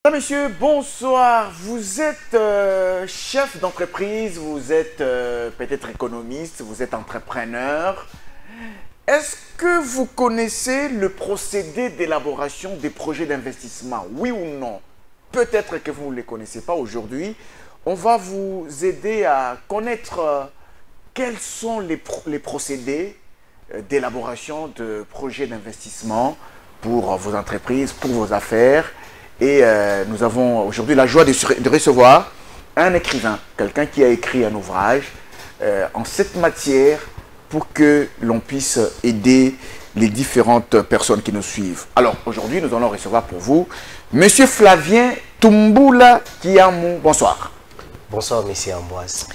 Mesdames, Messieurs, bonsoir. Vous êtes chef d'entreprise, vous êtes peut-être économiste, vous êtes entrepreneur. Est-ce que vous connaissez le procédé d'élaboration des projets d'investissement? Oui ou non? Peut-être que vous ne les connaissez pas aujourd'hui. On va vous aider à connaître quels sont les procédés d'élaboration de projets d'investissement pour vos entreprises, pour vos affaires. Et nous avons aujourd'hui la joie de recevoir un écrivain, quelqu'un qui a écrit un ouvrage en cette matière pour que l'on puisse aider les différentes personnes qui nous suivent. Alors aujourd'hui, nous allons recevoir pour vous Monsieur Flavien Tumbula Kiamou. Bonsoir. Bonsoir, Monsieur Ambroise.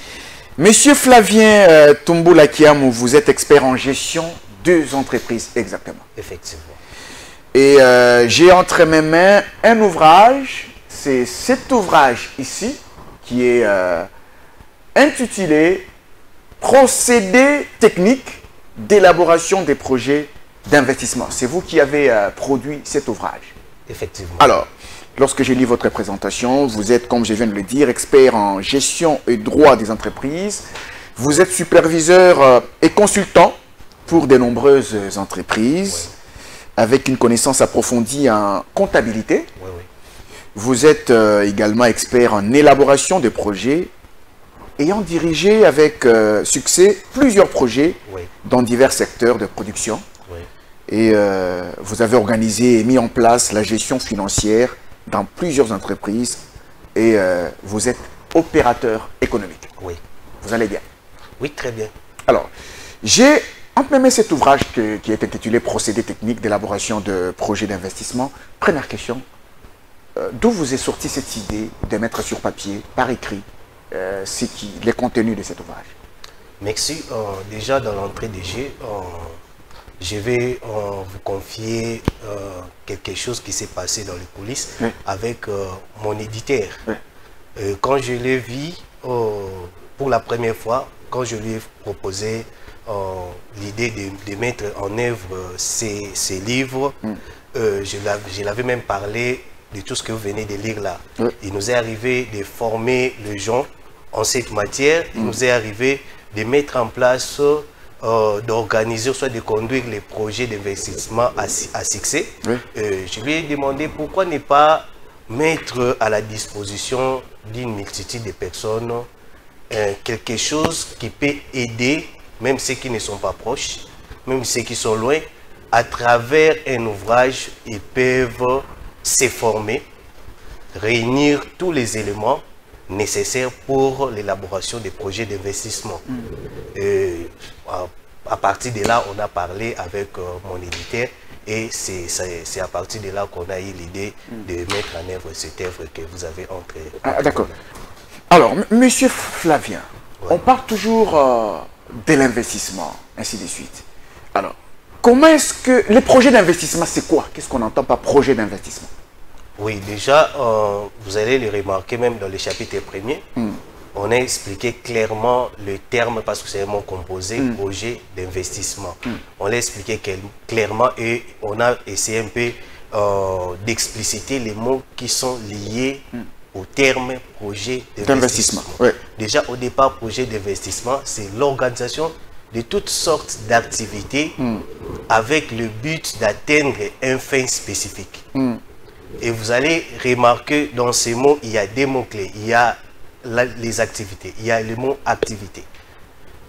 Monsieur Flavien Tumbula Kiamou, vous êtes expert en gestion de entreprises, exactement. Effectivement. Et j'ai entre mes mains un ouvrage, c'est cet ouvrage ici, qui est intitulé « Procédés techniques d'élaboration des projets d'investissement ». C'est vous qui avez produit cet ouvrage. Effectivement. Alors, lorsque je lis votre présentation, vous êtes, comme je viens de le dire, expert en gestion et droit des entreprises. Vous êtes superviseur et consultant pour de nombreuses entreprises. Oui. Avec une connaissance approfondie en comptabilité. Oui, oui. Vous êtes également expert en élaboration de projets, ayant dirigé avec succès plusieurs projets Oui. dans divers secteurs de production. Oui. Et vous avez organisé et mis en place la gestion financière dans plusieurs entreprises et vous êtes opérateur économique. Oui. Vous allez bien? Oui, très bien. Alors, j'ai entre mes cet ouvrage qui est intitulé « Procédés techniques d'élaboration de projets d'investissement ». Première question, d'où vous est sortie cette idée de mettre sur papier, par écrit, les contenus de cet ouvrage? Merci. Déjà, dans l'entrée des jeux, je vais vous confier quelque chose qui s'est passé dans les coulisses oui. Avec mon éditeur. Oui. Quand je l'ai vu pour la première fois, quand je lui ai proposé l'idée de mettre en œuvre ces livres, je l'avais même parlé de tout ce que vous venez de lire là. Il nous est arrivé de former les gens en cette matière, il nous est arrivé de mettre en place, d'organiser, soit de conduire les projets d'investissement à succès. Je lui ai demandé pourquoi ne pas mettre à la disposition d'une multitude de personnes quelque chose qui peut aider même ceux qui ne sont pas proches, même ceux qui sont loin, à travers un ouvrage, ils peuvent se former, réunir tous les éléments nécessaires pour l'élaboration des projets d'investissement. À partir de là, on a parlé avec mon éditeur et c'est à partir de là qu'on a eu l'idée de mettre en œuvre cette œuvre que vous avez entre. D'accord. Alors, Monsieur Flavien, on parle toujours de l'investissement, ainsi de suite. Alors, comment est-ce que... Les projets d'investissement, c'est quoi? Qu'est-ce qu'on entend par projet d'investissement? Oui, déjà, vous allez le remarquer même dans le chapitre premier. On a expliqué clairement le terme, parce que c'est un mot composé, projet d'investissement. On l'a expliqué clairement et on a essayé un peu d'expliciter les mots qui sont liés au terme projet d'investissement. Oui. Déjà, au départ, projet d'investissement, c'est l'organisation de toutes sortes d'activités avec le but d'atteindre un fin spécifique. Et vous allez remarquer dans ces mots, il y a des mots-clés. Il y a les activités, il y a le mot activité.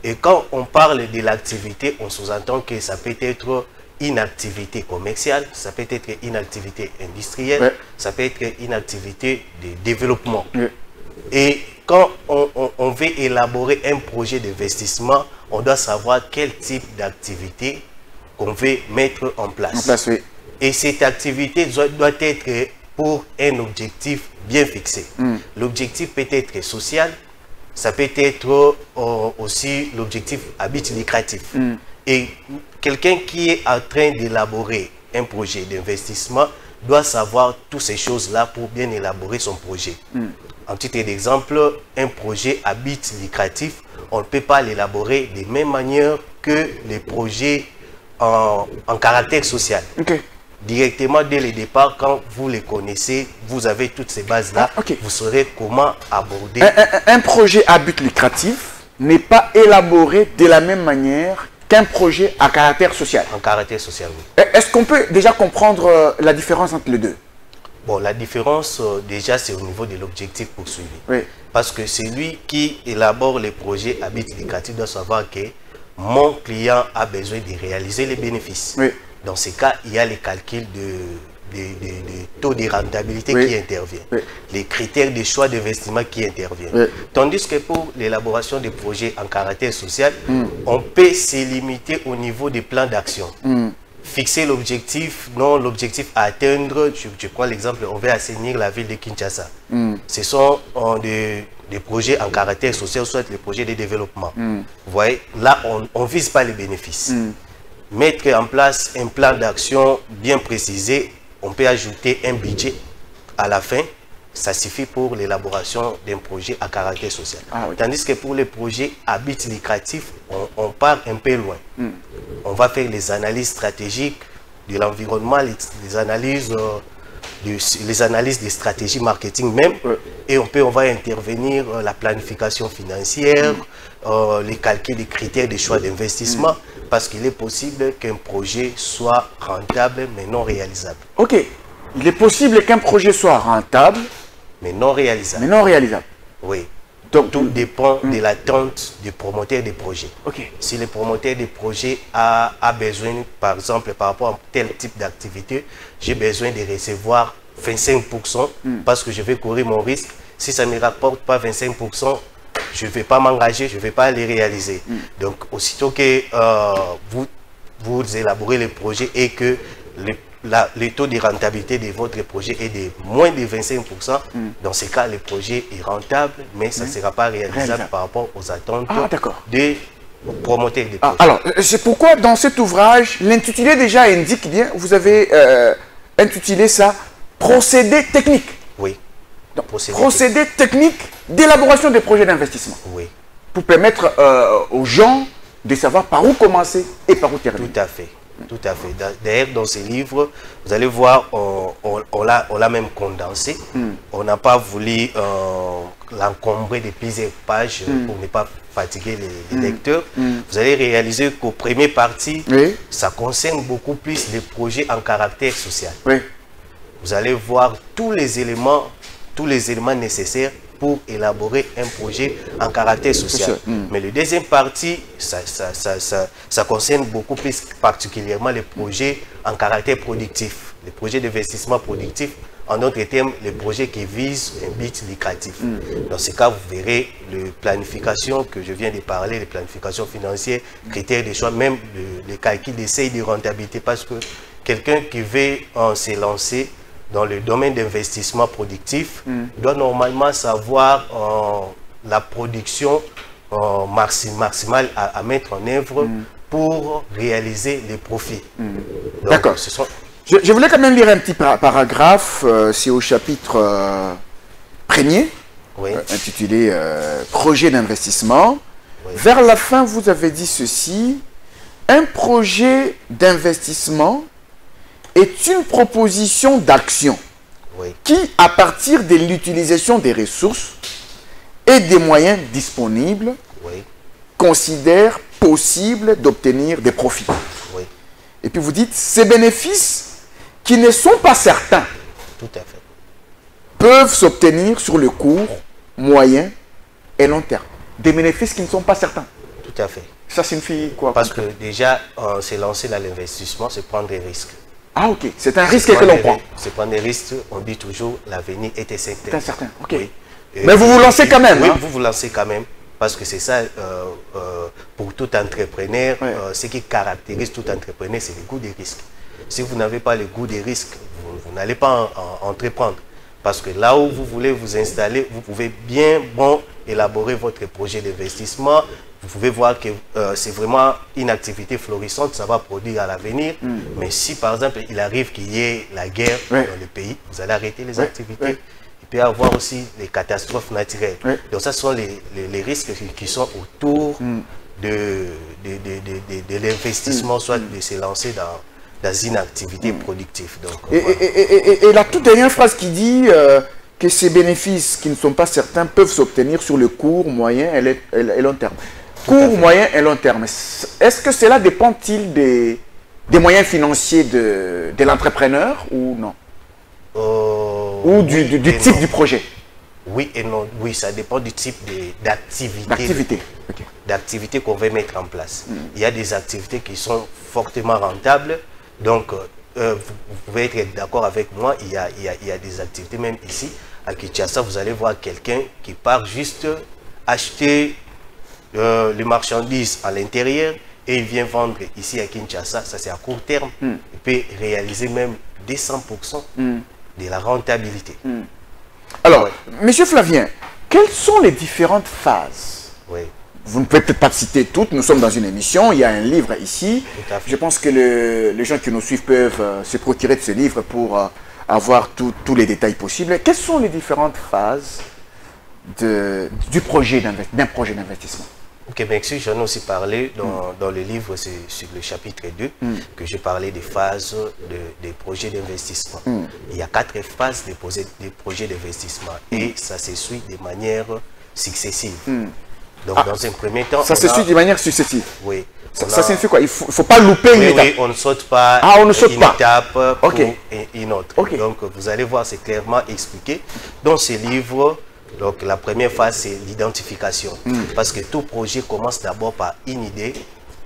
Et quand on parle de l'activité, on sous-entend que ça peut être une activité commerciale, ça peut être une activité industrielle, ça peut être une activité de développement. Et quand on veut élaborer un projet d'investissement, on doit savoir quel type d'activité qu'on veut mettre en place. Et cette activité doit être pour un objectif bien fixé. L'objectif peut être social, ça peut être aussi l'objectif à but lucratif. Et quelqu'un qui est en train d'élaborer un projet d'investissement doit savoir toutes ces choses-là pour bien élaborer son projet. En titre d'exemple, un projet à but lucratif, on ne peut pas l'élaborer de même manière que les projets en caractère social. directement dès le départ, quand vous les connaissez, vous avez toutes ces bases-là, vous saurez comment aborder. Un projet à but lucratif n'est pas élaboré de la même manière qu'un projet à caractère social. En caractère social, oui. Est-ce qu'on peut déjà comprendre la différence entre les deux? Bon, la différence, déjà, c'est au niveau de l'objectif poursuivi. Oui. Parce que celui qui élabore les projets à but lucratif doit savoir que mon client a besoin de réaliser les bénéfices. Oui. Dans ce cas, il y a les calculs de taux de rentabilité qui interviennent, les critères de choix d'investissement qui interviennent. Tandis que pour l'élaboration des projets en caractère social, on peut se limiter au niveau des plans d'action. Fixer l'objectif, non l'objectif à atteindre. Je prends l'exemple, on veut assainir la ville de Kinshasa. Ce sont des projets en caractère social, soit les projets de développement. Vous voyez, là, on ne vise pas les bénéfices. Mettre en place un plan d'action bien précisé, on peut ajouter un budget à la fin, ça suffit pour l'élaboration d'un projet à caractère social. Tandis que pour les projets à but lucratif, on part un peu loin. On va faire les analyses stratégiques de l'environnement, les analyses des stratégies marketing même, et on va intervenir la planification financière, les calculs des critères de choix d'investissement, parce qu'il est possible qu'un projet soit rentable mais non réalisable. Ok, il est possible qu'un projet soit rentable mais non réalisable. Mais non réalisable. Oui. Donc, tout dépend de l'attente du promoteur des projets. Si le promoteur des projets a besoin, par exemple, par rapport à tel type d'activité, j'ai besoin de recevoir 25% parce que je vais courir mon risque. Si ça ne me rapporte pas 25%, je ne vais pas m'engager, je ne vais pas les réaliser. Donc, aussitôt que vous élaborez le projet et que le taux de rentabilité de votre projet est de moins de 25%, dans ce cas, le projet est rentable, mais ça ne sera pas réalisable par rapport aux attentes des promoteurs des projets. Alors, c'est pourquoi dans cet ouvrage, l'intitulé déjà indique bien, vous avez intitulé ça « Procédés techniques ». Oui. Donc, procédés techniques d'élaboration des projets d'investissement. Oui. Pour permettre aux gens de savoir par où commencer et par où terminer. Tout à fait. Tout à fait. D'ailleurs, dans ces livres, vous allez voir, on l'a même condensé. On n'a pas voulu l'encombrer de plusieurs pages pour ne pas fatiguer les lecteurs. Vous allez réaliser qu'au premier partie, ça concerne beaucoup plus les projets en caractère social. Vous allez voir tous les éléments nécessaires pour élaborer un projet en caractère social. Mais le deuxième partie, ça concerne beaucoup plus particulièrement les projets en caractère productif, les projets d'investissement productif, en d'autres termes, les projets qui visent un but lucratif. Dans ce cas, vous verrez les planifications que je viens de parler, les planifications financières, critères de choix, même les calculs des seuils de rentabilité, parce que quelqu'un qui veut se lancer dans le domaine d'investissement productif, doit normalement savoir la production maximale à mettre en œuvre pour réaliser les profits. D'accord. Je voulais quand même lire un petit paragraphe, c'est au chapitre premier, intitulé Projet d'investissement. Vers la fin, vous avez dit ceci: un projet d'investissement est une proposition d'action qui, à partir de l'utilisation des ressources et des moyens disponibles, considère possible d'obtenir des profits. Et puis vous dites, ces bénéfices qui ne sont pas certains peuvent s'obtenir sur le court, moyen et long terme. Des bénéfices qui ne sont pas certains. Tout à fait. Ça signifie quoi? Parce que déjà, se lancer dans l'investissement, c'est prendre des risques. Ah ok, c'est un risque que l'on prend. C'est prendre des risques, on dit toujours l'avenir est incertain. C'est incertain, ok. Mais vous vous lancez quand même. Oui, vous vous lancez quand même. Parce que c'est ça, pour tout entrepreneur, ce qui caractérise tout entrepreneur, c'est le goût des risques. Si vous n'avez pas le goût des risques, vous n'allez pas entreprendre. Parce que là où vous voulez vous installer, vous pouvez bien élaborer votre projet d'investissement. Vous pouvez voir que c'est vraiment une activité florissante, ça va produire à l'avenir. Mais si par exemple il arrive qu'il y ait la guerre dans le pays, vous allez arrêter les activités. Il peut y avoir aussi les catastrophes naturelles. Donc ça, ce sont les risques qui sont autour de l'investissement, soit de se lancer dans une activité productive. Donc, et la toute dernière phrase qui dit que ces bénéfices qui ne sont pas certains peuvent s'obtenir sur le court, moyen et long terme. Court, moyen et long terme. Est-ce que cela dépend-il des moyens financiers de l'entrepreneur ou non? Ou du type du projet? Oui et non. Oui, ça dépend du type d'activité. D'activités qu'on veut mettre en place. Il y a des activités qui sont fortement rentables. Donc, vous pouvez être d'accord avec moi, il y a des activités, même ici, à Kinshasa, vous allez voir quelqu'un qui part juste acheter les marchandises à l'intérieur et il vient vendre ici à Kinshasa. Ça, c'est à court terme. Il peut réaliser même 200% de la rentabilité. Alors, Monsieur Flavien, quelles sont les différentes phases? Vous ne pouvez peut-être pas citer toutes, nous sommes dans une émission, il y a un livre ici. Je pense que les gens qui nous suivent peuvent se procurer de ce livre pour avoir tous les détails possibles. Quelles sont les différentes phases d'un projet d'investissement? Ok, merci. J'en ai aussi parlé dans le livre, c'est sur le chapitre 2, que j'ai parlé des phases des projets d'investissement. Il y a 4 phases des projets d'investissement et ça se suit de manière successive. Donc, dans un premier temps... Ça se suit de manière successive? Oui. Ça signifie quoi? Il ne faut pas louper une étape? Oui, on ne saute pas une étape pour une autre. Donc, vous allez voir, c'est clairement expliqué. Dans ce livre, donc, la première phase, c'est l'identification. Parce que tout projet commence d'abord par une idée,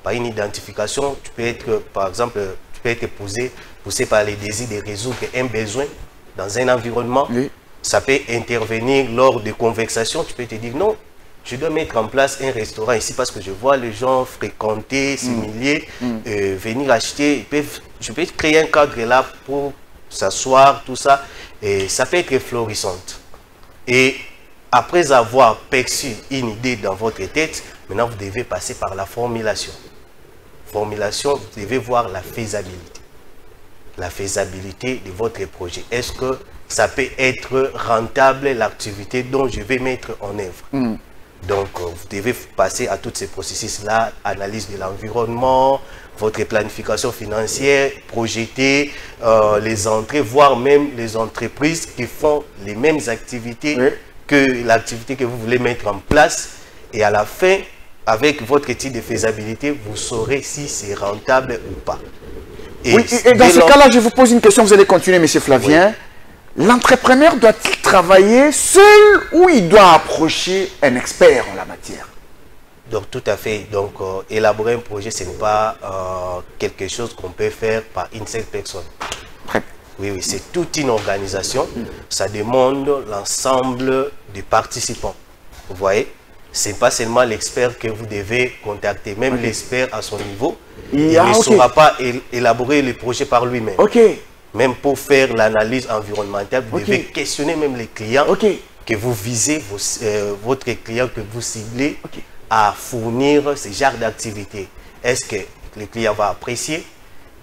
par une identification. Tu peux être, par exemple, tu peux être poussé par les désirs de résoudre un besoin dans un environnement. Ça peut intervenir lors de conversations. Tu peux te dire, non, je dois mettre en place un restaurant ici parce que je vois les gens fréquenter, s'humilier, venir acheter. Je peux créer un cadre là pour s'asseoir, tout ça. Et ça peut être florissante. Et après avoir perçu une idée dans votre tête, maintenant vous devez passer par la formulation. Formulation, vous devez voir la faisabilité. La faisabilité de votre projet. Est-ce que ça peut être rentable l'activité dont je vais mettre en œuvre? Donc, vous devez passer à tous ces processus-là, analyse de l'environnement, votre planification financière, projeter les entrées, voire même les entreprises qui font les mêmes activités que l'activité que vous voulez mettre en place. Et à la fin, avec votre étude de faisabilité, vous saurez si c'est rentable ou pas. Et dans ce cas-là, je vous pose une question, vous allez continuer, M. Flavien. L'entrepreneur doit-il travailler seul ou il doit approcher un expert en la matière? Donc, tout à fait. Donc, élaborer un projet, ce n'est pas quelque chose qu'on peut faire par une seule personne. Oui, c'est toute une organisation. Ça demande l'ensemble des participants. Vous voyez? Ce n'est pas seulement l'expert que vous devez contacter. Même l'expert à son niveau, il ne saura pas élaborer le projet par lui-même. Même pour faire l'analyse environnementale, vous devez questionner même les clients que vous visez, votre client que vous ciblez à fournir ce genre d'activité. Est-ce que le client va apprécier?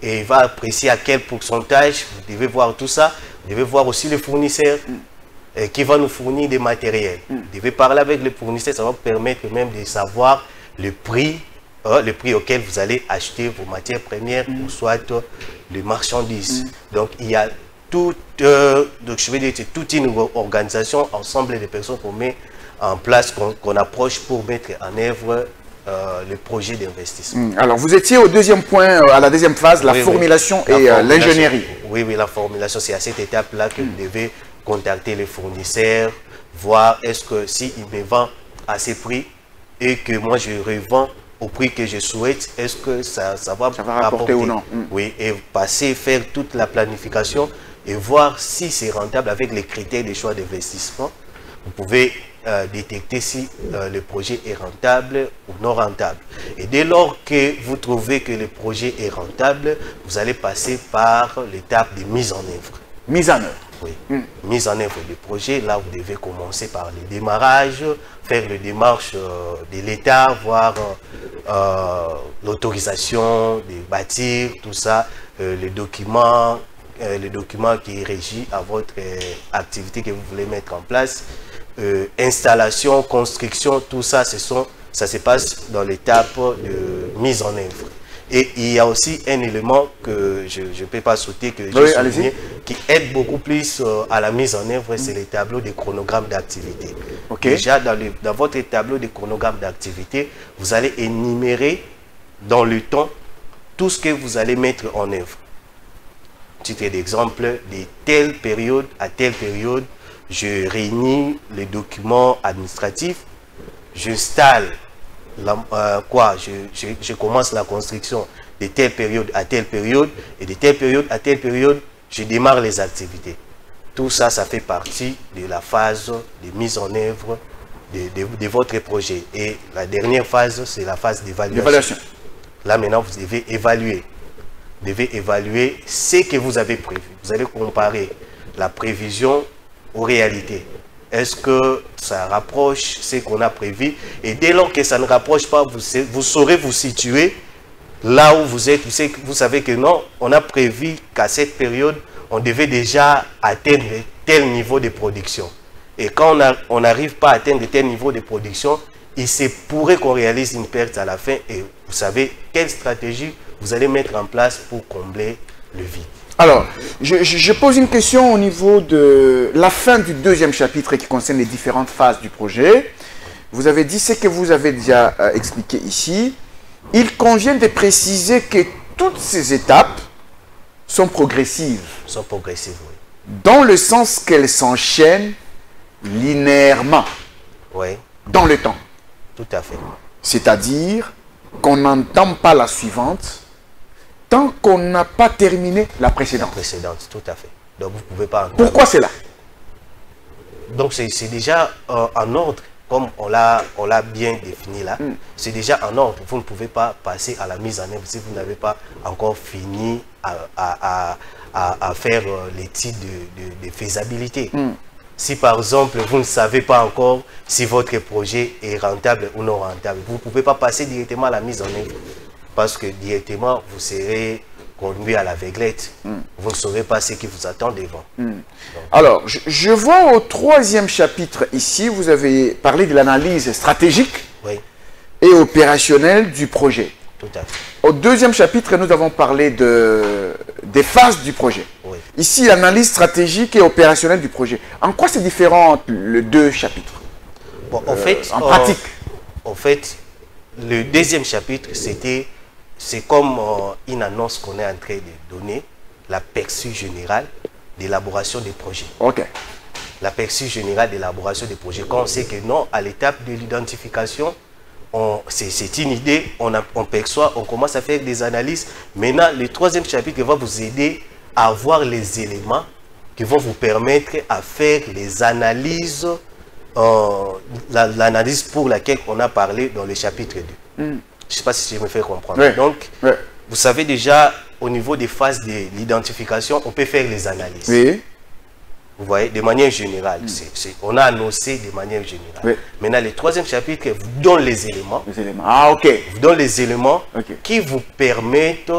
Et il va apprécier à quel pourcentage? Vous devez voir tout ça. Vous devez voir aussi le fournisseur qui va nous fournir des matériels. Vous devez parler avec le fournisseur, ça va vous permettre même de savoir le prix auquel vous allez acheter vos matières premières ou soit les marchandises. Donc, il y a toute une organisation, ensemble des personnes qu'on met en place, qu'on approche pour mettre en œuvre le projet d'investissement. Alors, vous étiez au deuxième point, à la deuxième phase, la formulation et l'ingénierie. Oui, la formulation, c'est à cette étape-là que vous devez contacter les fournisseurs, voir est-ce que s'ils me vendent à ces prix et que moi je revends au prix que je souhaite, est-ce que ça va rapporter ou non? Oui, et faire toute la planification et voir si c'est rentable avec les critères de choix d'investissement. Vous pouvez détecter si le projet est rentable ou non rentable. Et dès lors que vous trouvez que le projet est rentable, vous allez passer par l'étape de mise en œuvre. Mise en œuvre. Oui. Mise en œuvre du projet, là vous devez commencer par le démarrage, faire les démarches de l'État, voir l'autorisation de bâtir, tout ça, les documents qui régissent à votre activité que vous voulez mettre en place, installation, construction, tout ça, ça se passe dans l'étape de mise en œuvre. Et il y a aussi un élément que je ne peux pas sauter, que j'ai souligné, qui aide beaucoup plus à la mise en œuvre, c'est les tableaux de chronogramme d'activité. Déjà, dans votre tableau de chronogramme d'activité, vous allez énumérer dans le temps tout ce que vous allez mettre en œuvre. Titre d'exemple, de telle période à telle période, je réunis les documents administratifs, j'installe, je commence la construction de telle période à telle période, et de telle période à telle période, je démarre les activités. Tout ça, ça fait partie de la phase de mise en œuvre de votre projet. Et la dernière phase, c'est la phase d'évaluation. Là, maintenant, vous devez évaluer. Vous devez évaluer ce que vous avez prévu. Vous allez comparer la prévision aux réalités. Est-ce que ça rapproche ce qu'on a prévu? Et dès lors que ça ne rapproche pas, vous saurez vous situer là où vous êtes. Vous savez que non, on a prévu qu'à cette période, on devait déjà atteindre tel niveau de production. Et quand on n'arrive pas à atteindre tel niveau de production, il se pourrait qu'on réalise une perte à la fin. Et vous savez quelle stratégie vous allez mettre en place pour combler le vide. Alors, je pose une question au niveau de la fin du deuxième chapitre qui concerne les différentes phases du projet. Vous avez dit ce que vous avez déjà expliqué ici. Il convient de préciser que toutes ces étapes sont progressives. Sont progressives, oui. Dans le sens qu'elles s'enchaînent linéairement. Oui. Dans le temps. Tout à fait. C'est-à-dire qu'on n'entame pas la suivante tant qu'on n'a pas terminé la précédente. La précédente, tout à fait. Donc vous ne pouvez pas... Pourquoi c'est là? Donc c'est déjà en ordre, comme on l'a bien défini là. C'est déjà en ordre. Vous ne pouvez pas passer à la mise en œuvre si vous n'avez pas encore fini à faire l'étude de faisabilité. Si par exemple, vous ne savez pas encore si votre projet est rentable ou non rentable, vous ne pouvez pas passer directement à la mise en œuvre. Parce que directement, vous serez conduit à l'aveuglette. Vous ne saurez pas ce qui vous attend devant. Alors, je vois au troisième chapitre ici, vous avez parlé de l'analyse stratégique et opérationnelle du projet. Tout à fait. Au deuxième chapitre, nous avons parlé des phases du projet. Ici, l'analyse stratégique et opérationnelle du projet. En quoi c'est différent entre les deux chapitres? Bon, en fait, en pratique. En fait, le deuxième chapitre, c'est comme une annonce qu'on est en train de donner, l'aperçu général d'élaboration des projets. L'aperçu général d'élaboration des projets. Quand on sait que non, à l'étape de l'identification, c'est une idée, on perçoit, on commence à faire des analyses. Maintenant, le troisième chapitre va vous aider à avoir les éléments qui vont vous permettre à faire les analyses, l'analyse pour laquelle on a parlé dans le chapitre 2. Je ne sais pas si je me fais comprendre. Donc, vous savez déjà, au niveau des phases de l'identification, on peut faire les analyses. Vous voyez, de manière générale. On a annoncé de manière générale. Maintenant, le troisième chapitre vous donne les éléments. Vous donne les éléments qui vous permettent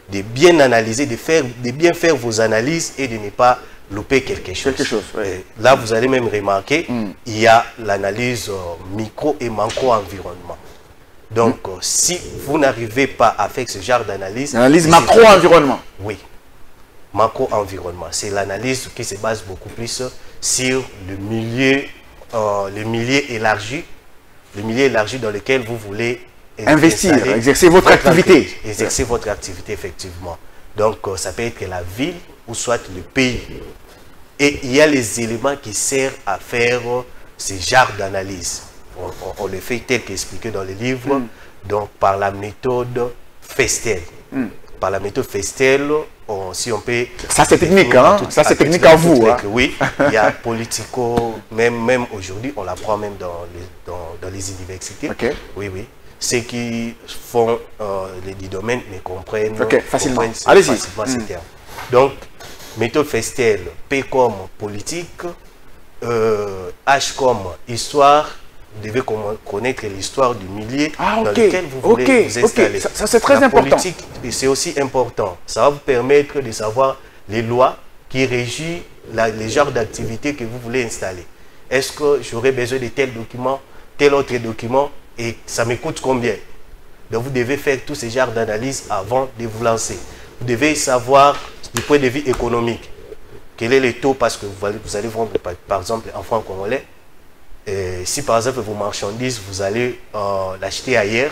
de bien analyser, de bien faire vos analyses et de ne pas louper quelque chose. Là, vous allez même remarquer, il y a l'analyse micro et macro-environnement. Donc, si vous n'arrivez pas à faire ce genre d'analyse... L'analyse macro-environnement. Oui. Macro-environnement. C'est l'analyse qui se base beaucoup plus sur le milieu élargi dans lequel vous voulez investir, exercer votre activité. Exercer votre activité, effectivement. Donc, ça peut être la ville ou soit le pays. Et il y a les éléments qui servent à faire ce genre d'analyse. On le fait tel qu'expliqué dans le livre, donc par la méthode Festel. Par la méthode Festel, si on peut... Ça c'est technique, hein? Ça c'est technique à vous. Hein? Oui, il y a politico, même aujourd'hui, on l'apprend même dans les universités. Oui, oui. Ceux qui font les domaines mais comprennent facilement. Facilement ces termes. Donc, méthode Festel, P comme politique, H comme histoire. Vous devez connaître l'histoire du milieu dans lequel vous voulez vous installer. Ça c'est très important. La politique, c'est aussi important. Ça va vous permettre de savoir les lois qui régissent les genres d'activités que vous voulez installer. Est-ce que j'aurais besoin de tel document, tel autre document, et ça me coûte combien? Donc vous devez faire tous ces genres d'analyse avant de vous lancer. Vous devez savoir du point de vue économique quel est le taux, parce que vous allez vendre par exemple en francs congolais. Si par exemple vos marchandises, vous allez l'acheter ailleurs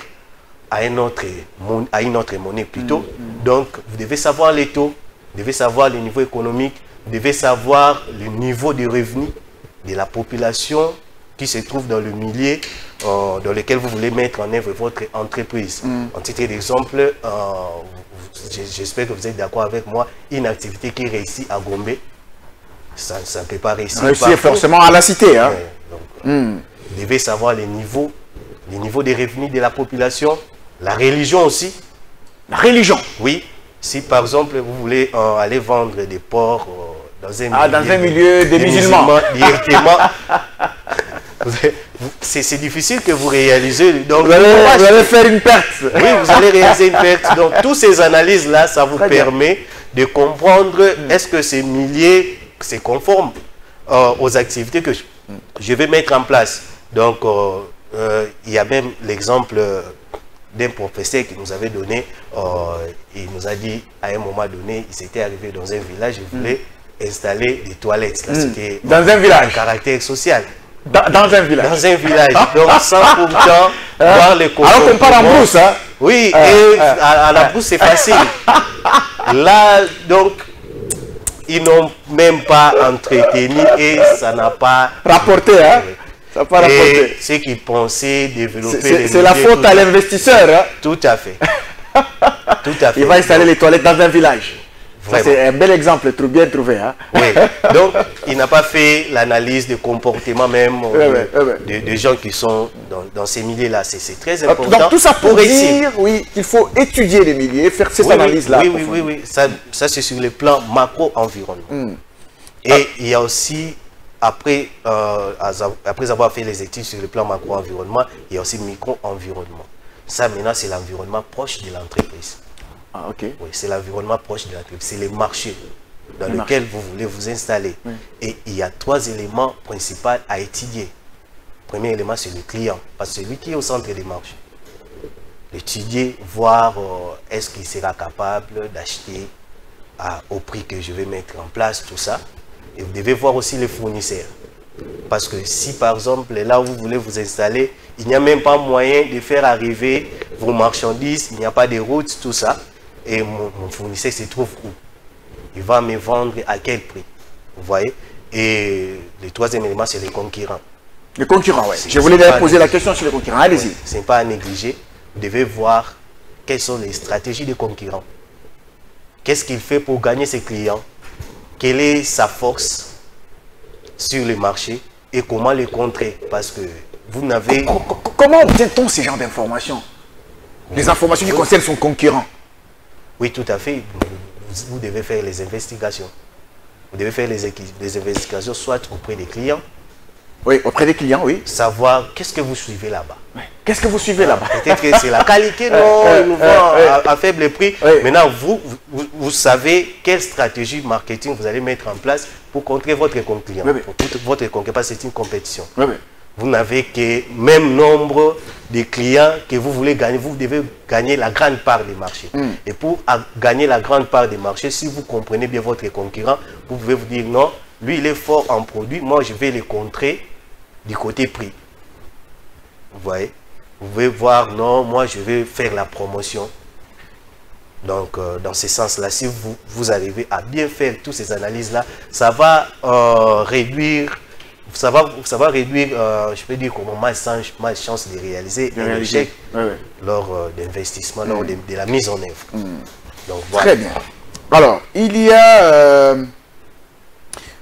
à une autre monnaie plutôt. Donc vous devez savoir les taux, vous devez savoir le niveau économique, vous devez savoir le niveau de revenus de la population qui se trouve dans le milieu dans lequel vous voulez mettre en œuvre votre entreprise. En titre d'exemple, j'espère que vous êtes d'accord avec moi, une activité qui réussit à Gombe, ça ne peut pas réussir. Réussir forcément à la cité. Hein? Vous devez savoir les niveaux de revenus de la population, la religion aussi. La religion? Oui. Si par exemple vous voulez aller vendre des porcs dans un milieu des musulmans directement, c'est difficile que vous réalisez. Donc, vous allez faire une perte. Oui, vous allez réaliser une perte. Donc, toutes ces analyses-là, ça vous permet de comprendre est-ce que ces milliers, c'est conforme aux activités que je vais mettre en place. Donc, il y a même l'exemple d'un professeur qui nous avait donné, il nous a dit, à un moment donné, il s'était arrivé dans un village, il voulait installer des toilettes. Là, c'était dans un village. Un caractère social. Dans un village. Dans un village. Donc, sans pourtant voir les comportements. Alors qu'on parle en brousse, hein? Oui, et à la brousse, c'est facile. Là, donc, ils n'ont même pas entretenu et ça n'a pas rapporté, hein? Ça n'a pas rapporté. Ceux qui pensaient développer... C'est la faute à l'investisseur, hein? Tout à fait. Tout à fait. Il va installer les toilettes dans un village. C'est un bel exemple, bien trouvé. Hein? Oui. Donc, il n'a pas fait l'analyse de comportement même de gens qui sont dans ces milieux-là. C'est très important. Donc, tout ça pour dire qu'il faut étudier les milieux, faire cette analyse-là. Oui. Ça c'est sur le plan macro-environnement. Et il y a aussi, après avoir fait les études sur le plan macro-environnement, il y a aussi micro-environnement. Ça, maintenant, c'est l'environnement proche de l'entreprise. Ah, ok. Oui, c'est l'environnement proche de l'entreprise. C'est le marché dans lequel vous voulez vous installer. Et il y a 3 éléments principaux à étudier. Le premier élément, c'est le client. Parce que celui qui est au centre des marchés. Étudier, voir est-ce qu'il sera capable d'acheter au prix que je vais mettre en place, tout ça. Et vous devez voir aussi les fournisseurs. Parce que si, par exemple, là où vous voulez vous installer, il n'y a même pas moyen de faire arriver vos marchandises, il n'y a pas de route, tout ça. Et mon fournisseur se trouve où? Il va me vendre à quel prix? Vous voyez? Et le 3e élément, c'est les concurrents. Les concurrents, oui. Je voulais d'ailleurs poser la question sur les concurrents. Allez-y. Ce n'est pas à négliger. Vous devez voir quelles sont les stratégies des concurrents. Qu'est-ce qu'il fait pour gagner ses clients? Quelle est sa force sur le marché? Et comment les contrer? Parce que vous n'avez... Comment obtient-on ces genres d'informations? Les informations qui concernent son concurrent? Oui, tout à fait. Vous devez faire les investigations. Vous devez faire les investigations soit auprès des clients. Oui, auprès des clients, oui. Savoir qu'est-ce que vous suivez là-bas. Qu'est-ce que vous suivez là-bas? Peut-être que c'est la qualité, non, ils nous vendent à faible prix. Maintenant, vous savez quelle stratégie marketing vous allez mettre en place pour contrer votre concurrent. Pour votre concurrent, parce que c'est une compétition. Vous n'avez que même nombre de clients que vous voulez gagner. Vous devez gagner la grande part des marchés. Et pour gagner la grande part des marchés, si vous comprenez bien votre concurrent, vous pouvez vous dire non, lui il est fort en produit, moi je vais le contrer du côté prix. Vous voyez? Vous pouvez voir non, moi je vais faire la promotion. Donc dans ce sens-là, si vous arrivez à bien faire toutes ces analyses-là, ça va réduire... Ça va réduire, je peux dire, comment ma chance de réaliser un échec lors d'investissement, lors de la mise en œuvre. Donc, voilà. Très bien. Alors, il y a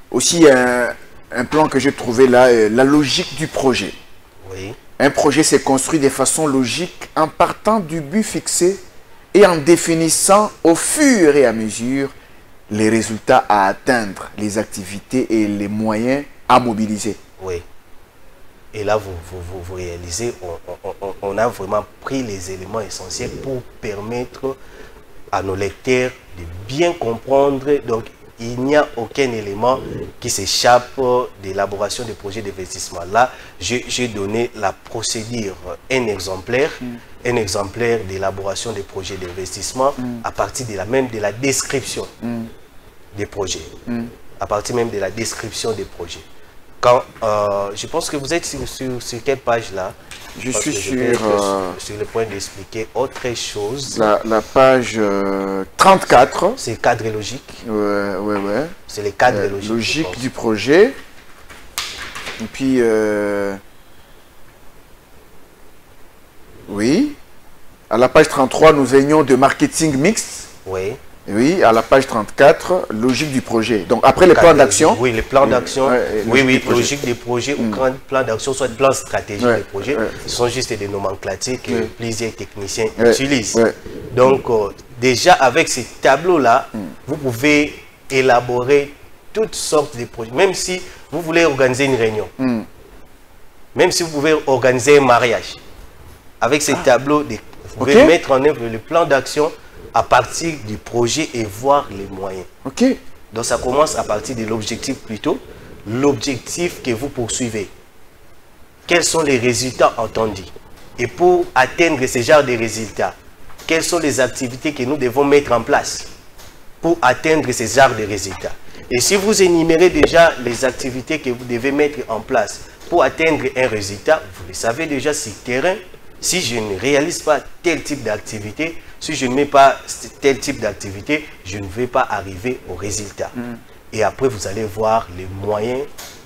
aussi un plan que j'ai trouvé là, la logique du projet. Oui. Un projet s'est construit de façon logique en partant du but fixé et en définissant au fur et à mesure les résultats à atteindre, les activités et les moyens à mobiliser. Oui. Et là, vous réalisez, on a vraiment pris les éléments essentiels pour permettre à nos lecteurs de bien comprendre. Donc, il n'y a aucun élément qui s'échappe de l'élaboration des projets d'investissement. Là, j'ai donné la procédure, un exemplaire d'élaboration des projets d'investissement à partir de la description des projets. À partir même de la description des projets. Quand, je pense que vous êtes sur quelle page là? Je suis sur le point d'expliquer autre chose. La page 34. C'est le cadre logique. Ouais. C'est le cadre logique du projet. Et puis, oui. À la page 33, nous ayons de marketing mixte. Oui. Oui, à la page 34, logique du projet. Donc, après les plans d'action. Oui, les plans d'action. Oui, logique des projets ou plan d'action, soit plan stratégique des projets. Ce sont juste des nomenclatures que plusieurs techniciens utilisent. Donc, déjà, avec ces tableaux-là, vous pouvez élaborer toutes sortes de projets. Même si vous voulez organiser une réunion. Même si vous pouvez organiser un mariage. Avec ces tableaux, vous pouvez mettre en œuvre le plan d'action à partir du projet et voir les moyens. Ok. Donc ça commence à partir de l'objectif plutôt. L'objectif que vous poursuivez. Quels sont les résultats entendus? Et pour atteindre ce genre de résultats, quelles sont les activités que nous devons mettre en place pour atteindre ce genre de résultats? Et si vous énumérez déjà les activités que vous devez mettre en place pour atteindre un résultat, vous le savez déjà sur le terrain. Si je ne réalise pas tel type d'activité, si je ne mets pas tel type d'activité, je ne vais pas arriver au résultat. Et après, vous allez voir les moyens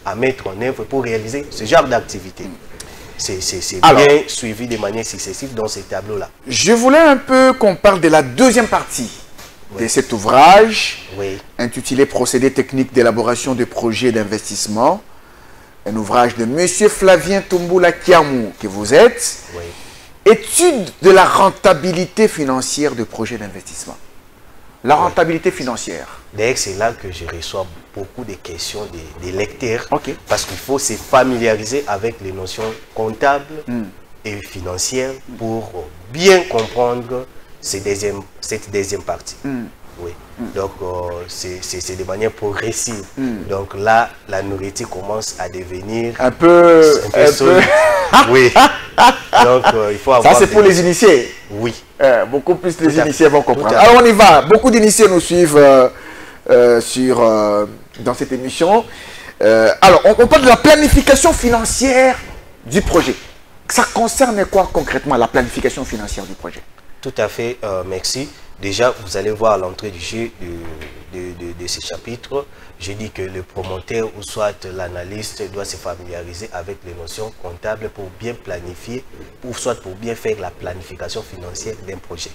à mettre en œuvre pour réaliser ce genre d'activité. C'est bien suivi de manière successive dans ces tableaux-là. Je voulais un peu qu'on parle de la deuxième partie de cet ouvrage, intitulé « Procédés techniques d'élaboration de projets d'investissement ». Un ouvrage de M. Flavien Tumbula Kiamou, que vous êtes. Étude de la rentabilité financière de projets d'investissement. La rentabilité financière. D'ailleurs, c'est là que je reçois beaucoup de questions des lecteurs. Parce qu'il faut se familiariser avec les notions comptables et financières pour bien comprendre cette deuxième partie. Oui. Donc, c'est de manière progressive. Donc là, la nourriture commence à devenir un peu solide. Oui. Donc, il faut avoir... Ça, c'est pour les initiés. Oui. Beaucoup plus les initiés vont comprendre. Alors, on y va. Beaucoup d'initiés nous suivent dans cette émission. Alors, on parle de la planification financière du projet. Ça concerne quoi concrètement, la planification financière du projet? Tout à fait, merci. Déjà, vous allez voir à l'entrée du jeu de ce chapitre, j'ai dit que le promoteur ou soit l'analyste doit se familiariser avec les notions comptables pour bien planifier, ou soit pour bien faire la planification financière d'un projet.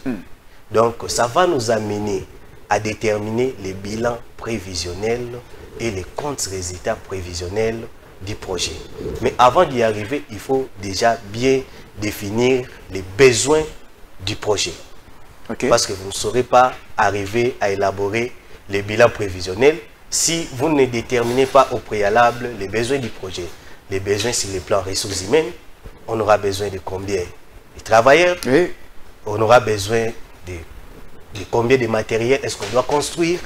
Donc, ça va nous amener à déterminer les bilans prévisionnels et les comptes résultats prévisionnels du projet. Mais avant d'y arriver, il faut déjà bien définir les besoins du projet. Parce que vous ne saurez pas arriver à élaborer les bilans prévisionnels si vous ne déterminez pas au préalable les besoins du projet. Les besoins sur le plan ressources humaines, on aura besoin de combien de travailleurs, on aura besoin de combien de matériel est-ce qu'on doit construire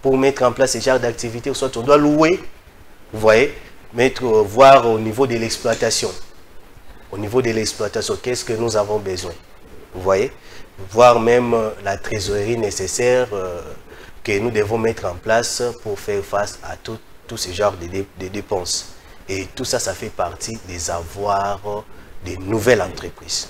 pour mettre en place ce genre d'activité, ou soit on doit louer, vous voyez, voir au niveau de l'exploitation. Au niveau de l'exploitation, qu'est-ce que nous avons besoin, vous voyez, voir même la trésorerie nécessaire que nous devons mettre en place pour faire face à tout ce genre de dépenses. Et tout ça, ça fait partie des avoirs des nouvelles entreprises.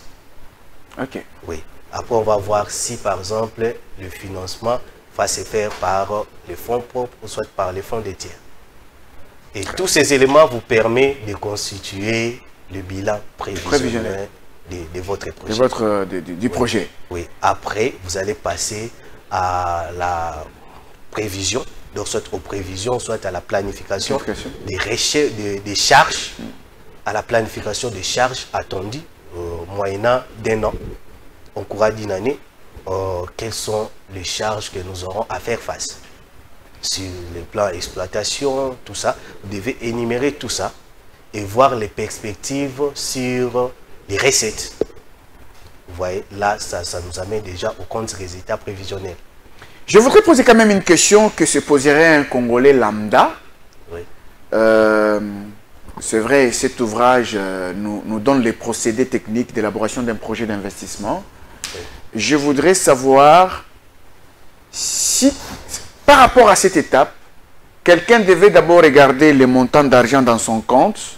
Oui. Après, on va voir si, par exemple, le financement va se faire par les fonds propres ou soit par les fonds de tiers. Et tous ces éléments vous permettent de constituer le bilan prévisionnel de votre projet. Du projet. Oui. Après, vous allez passer à la prévision, donc soit aux prévisions, soit à la planification des charges, à la planification des charges attendues moyennant d'un an, au cours d'une année, quelles sont les charges que nous aurons à faire face. Sur le plan exploitation, tout ça, vous devez énumérer tout ça et voir les perspectives sur les recettes. Vous voyez, là, ça nous amène déjà au compte résultat prévisionnel. Je voudrais poser quand même une question que se poserait un Congolais lambda. Oui. C'est vrai, cet ouvrage nous donne les procédés techniques d'élaboration d'un projet d'investissement. Oui. Je voudrais savoir si, par rapport à cette étape, quelqu'un devait d'abord regarder les montants d'argent dans son compte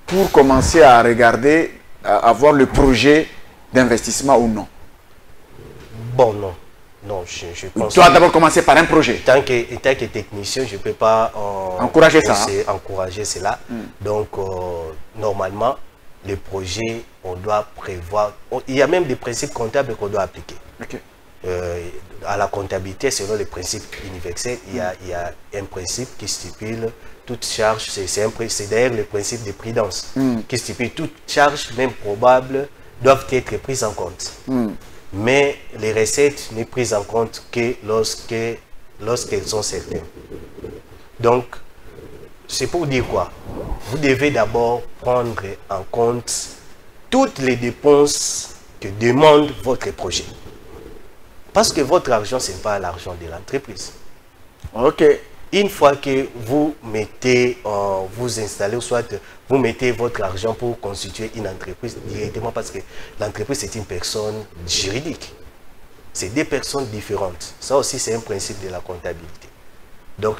pour commencer à regarder, à voir le projet d'investissement ou non. Bon, non. Non, je pense Tu dois d'abord commencer par un projet. tant que technicien, je ne peux pas encourager ça. Encourager cela. Donc, normalement, les projets, on doit prévoir. Il y a même des principes comptables qu'on doit appliquer. Okay. À la comptabilité, selon les principes universels, il y a un principe qui stipule toute charge, c'est d'ailleurs le principe de prudence, qui stipule toute charge, même probable, doivent être prises en compte. Mais les recettes n'est prises en compte que lorsqu'elles sont certaines. Donc, c'est pour dire quoi? Vous devez d'abord prendre en compte toutes les dépenses que demande votre projet. Parce que votre argent, ce n'est pas l'argent de l'entreprise. Ok. Une fois que vous mettez, vous installez, soit vous mettez votre argent pour constituer une entreprise directement, parce que l'entreprise c'est une personne juridique. C'est deux personnes différentes. Ça aussi c'est un principe de la comptabilité. Donc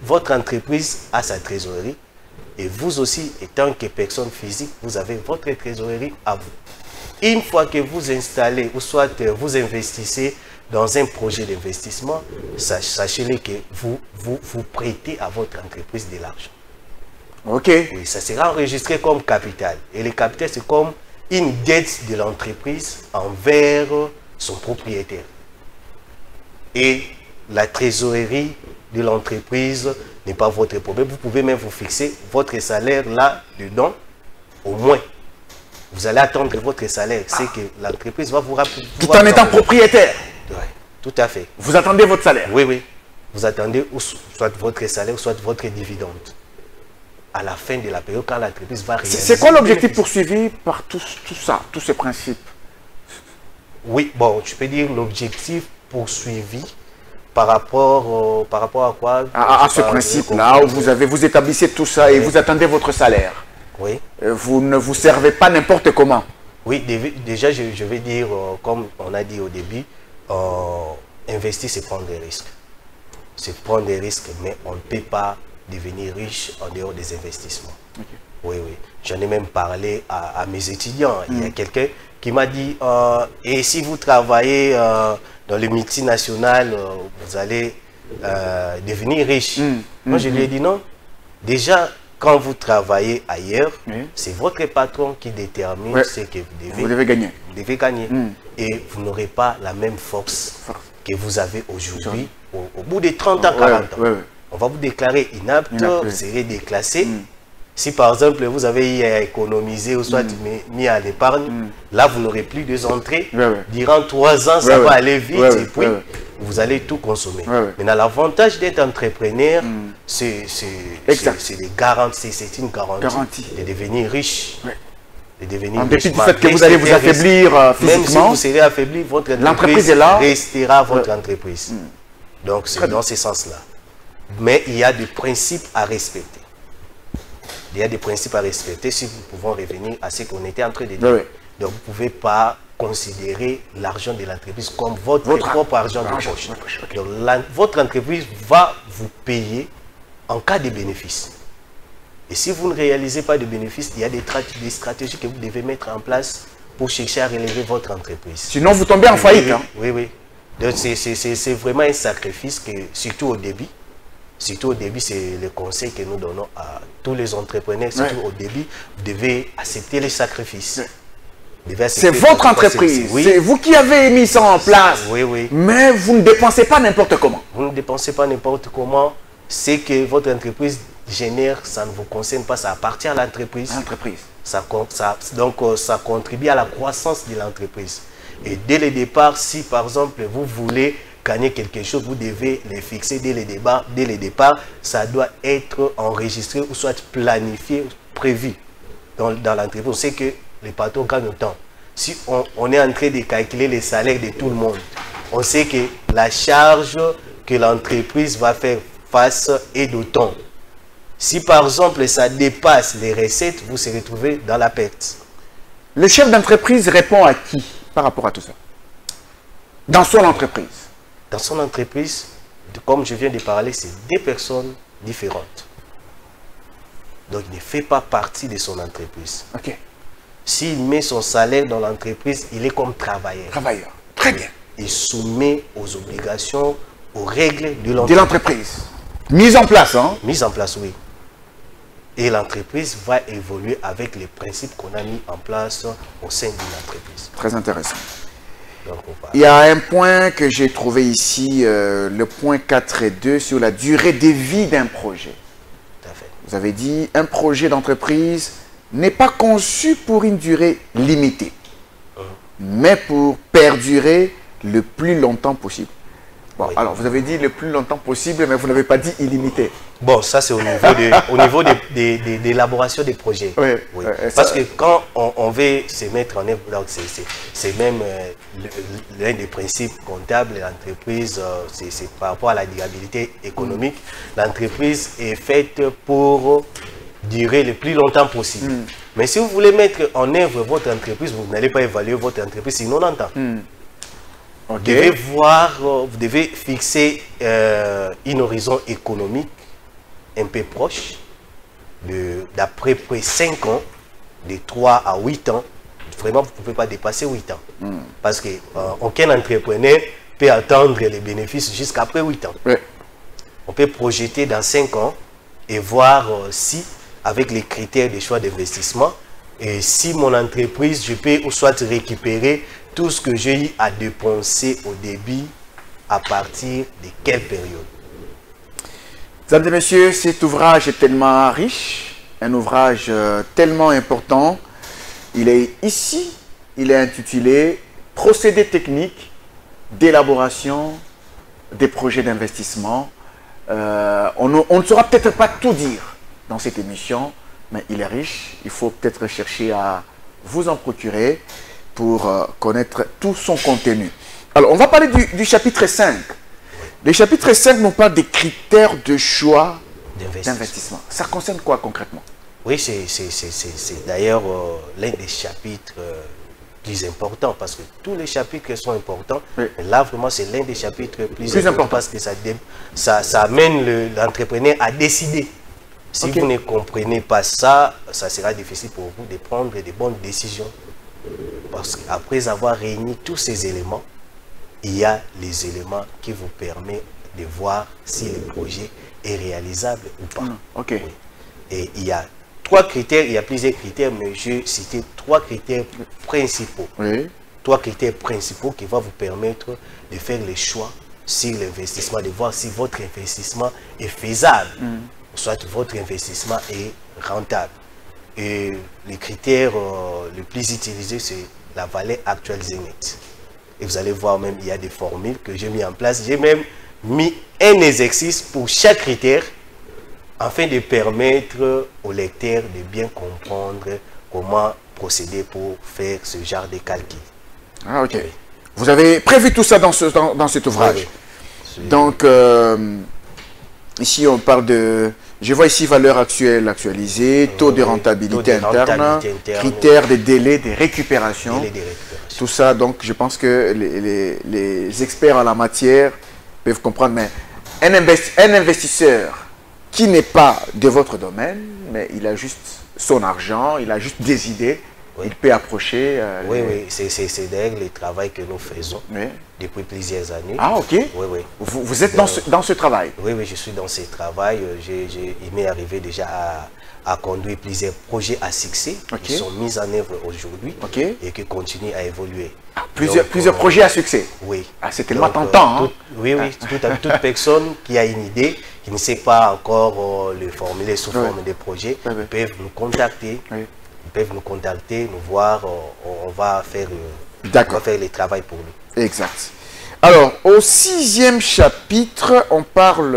votre entreprise a sa trésorerie et vous aussi, étant que personne physique, vous avez votre trésorerie à vous. Une fois que vous installez ou soit vous investissez dans un projet d'investissement, sachez-le que vous prêtez à votre entreprise de l'argent. Ok. Oui, ça sera enregistré comme capital. Et le capital, c'est comme une dette de l'entreprise envers son propriétaire. Et la trésorerie de l'entreprise n'est pas votre problème. Vous pouvez même vous fixer votre salaire là-dedans, au moins. Vous allez attendre votre salaire. C'est que l'entreprise va vous rappeler. Tout en étant propriétaire. Oui, tout à fait. Vous attendez votre salaire. Oui, oui. Vous attendez soit votre salaire, soit votre dividende. À la fin de la période, quand l'entreprise va réaliser... C'est quoi l'objectif poursuivi par tout ça, tous ces principes? Oui, bon, je peux dire l'objectif poursuivi par rapport à quoi? À ce principe-là, où vous établissez tout ça et vous attendez votre salaire. Oui. Vous ne vous servez pas n'importe comment. Oui, déjà, je vais dire, comme on a dit au début, investir, c'est prendre des risques. C'est prendre des risques, mais on ne peut pas devenir riche en dehors des investissements. Okay. Oui, oui. J'en ai même parlé à mes étudiants. Il y a quelqu'un qui m'a dit, et si vous travaillez dans les multinationales, vous allez devenir riche. Moi, je lui ai dit non. Déjà, quand vous travaillez ailleurs, c'est votre patron qui détermine ce que vous devez gagner. Vous devez gagner. Et vous n'aurez pas la même force que vous avez aujourd'hui au bout de 30 ans, 40 ans. On va vous déclarer inapte, vous serez déclassé. Si par exemple vous avez eu à économiser ou soit mis à l'épargne, là vous n'aurez plus de entrées. Durant 3 ans, ça va aller vite et puis vous allez tout consommer. Maintenant, l'avantage d'être entrepreneur, c'est une garantie de devenir riche. De devenir en dépit du fait que vous allez vous affaiblir physiquement, même si vous serez affaibli, votre entreprise restera votre entreprise. Donc c'est dans ce sens-là. Mais il y a des principes à respecter. Il y a des principes à respecter si nous pouvons revenir à ce qu'on était en train de dire. Donc vous ne pouvez pas considérer l'argent de l'entreprise comme votre propre argent de poche. Donc votre entreprise va vous payer en cas de bénéfice. Et si vous ne réalisez pas de bénéfices, il y a des stratégies que vous devez mettre en place pour chercher à relever votre entreprise. Sinon vous tombez en faillite. Oui, oui. Donc c'est vraiment un sacrifice que, surtout au début, c'est le conseil que nous donnons à tous les entrepreneurs. Surtout au début, vous devez accepter les sacrifices. C'est votre entreprise. C'est vous qui avez mis ça en place. Oui, oui. Mais vous ne dépensez pas n'importe comment. Vous ne dépensez pas n'importe comment. C'est que votre entreprise génère, ça ne vous concerne pas, ça appartient à l'entreprise. Donc ça contribue à la croissance de l'entreprise. Et dès le départ, si par exemple vous voulez gagner quelque chose, vous devez les fixer dès le départ. Ça doit être enregistré ou soit planifié, prévu dans l'entreprise. On sait que les patrons gagnent autant. Si on est en train de calculer les salaires de tout le monde, on sait que la charge que l'entreprise va faire face est d'autant. Si par exemple ça dépasse les recettes, vous se retrouvez dans la perte. Le chef d'entreprise répond à qui par rapport à tout ça? Dans son entreprise. Dans son entreprise, comme je viens de parler, c'est deux personnes différentes. Donc il ne fait pas partie de son entreprise. Ok. S'il met son salaire dans l'entreprise, il est comme travailleur. Travailleur. Très bien. Il soumet aux obligations, aux règles de l'entreprise. Mise en place, hein? Mise en place, oui. Et l'entreprise va évoluer avec les principes qu'on a mis en place au sein d'une entreprise. Très intéressant. Donc, il y a un point que j'ai trouvé ici, le point 4 et 2, sur la durée de vie d'un projet. Tout à fait. Vous avez dit, un projet d'entreprise n'est pas conçu pour une durée limitée, mais pour perdurer le plus longtemps possible. Bon, oui. Alors, vous avez dit le plus longtemps possible, mais vous n'avez pas dit illimité. Bon, ça c'est au niveau de l'élaboration des projets. Oui, oui. Parce que quand on veut se mettre en œuvre, c'est même l'un des principes comptables de l'entreprise, c'est par rapport à la durabilité économique. L'entreprise est faite pour durer le plus longtemps possible. Mais si vous voulez mettre en œuvre votre entreprise, vous n'allez pas évaluer votre entreprise sinon longtemps. Okay. Vous devez fixer un horizon économique un peu proche, d'après près 5 ans, de 3 à 8 ans. Vraiment, vous ne pouvez pas dépasser 8 ans. Parce qu'aucun entrepreneur peut attendre les bénéfices jusqu'après 8 ans. Oui. On peut projeter dans 5 ans et voir si, avec les critères de choix d'investissement, et si mon entreprise, je peux ou soit récupérer tout ce que j'ai eu à dépenser au début à partir de quelle période. Mesdames et messieurs, cet ouvrage est tellement riche, un ouvrage tellement important. Il est ici, il est intitulé « Procédés techniques d'élaboration des projets d'investissement ». On ne saura peut-être pas tout dire dans cette émission, mais il est riche. Il faut peut-être chercher à vous en procurer pour connaître tout son contenu. Alors, on va parler du chapitre 5. Le chapitre 5 nous parle des critères de choix d'investissement. Ça concerne quoi concrètement? Oui, c'est d'ailleurs l'un des chapitres plus importants, parce que tous les chapitres sont importants. Oui. Là, vraiment, c'est l'un des chapitres plus importants parce que ça amène l'entrepreneur à décider. Si vous ne comprenez pas ça, ça sera difficile pour vous de prendre des bonnes décisions. Parce qu'après avoir réuni tous ces éléments, il y a les éléments qui vous permettent de voir si le projet est réalisable ou pas. Oui. Et il y a 3 critères, il y a plusieurs critères, mais je vais citer 3 critères principaux. Oui. 3 critères principaux qui vont vous permettre de faire les choix sur l'investissement, de voir si votre investissement est faisable, soit votre investissement est rentable. Et les critères les plus utilisés, c'est la valeur actualisée nette. Et vous allez voir même, il y a des formules que j'ai mis en place. J'ai même mis un exercice pour chaque critère afin de permettre aux lecteurs de bien comprendre comment procéder pour faire ce genre de calcul. Ah, ok. Oui. Vous avez prévu tout ça dans cet ouvrage. Oui. Donc, ici, on parle de... Je vois ici valeur actuelle actualisée, taux de rentabilité interne, critères de délai de récupération. Tout ça, donc, je pense que les experts en la matière peuvent comprendre. Mais un investisseur qui n'est pas de votre domaine, mais il a juste son argent, il a juste des idées, il peut approcher... oui, c'est d'ailleurs le travail que nous faisons depuis plusieurs années. Ah, ok. Oui. Vous êtes dans ce travail? Oui, je suis dans ce travail. Il m'est arrivé déjà à conduire plusieurs projets à succès qui sont mis en œuvre aujourd'hui et qui continuent à évoluer. Ah, plusieurs projets à succès? Oui. Ah, c'est tellement tentant. Toute personne qui a une idée, qui ne sait pas encore le formuler sous forme de projet, peuvent nous contacter. Ils peuvent nous contacter, nous voir, on va faire le travail pour nous. Exact. Alors, au 6e chapitre, on parle...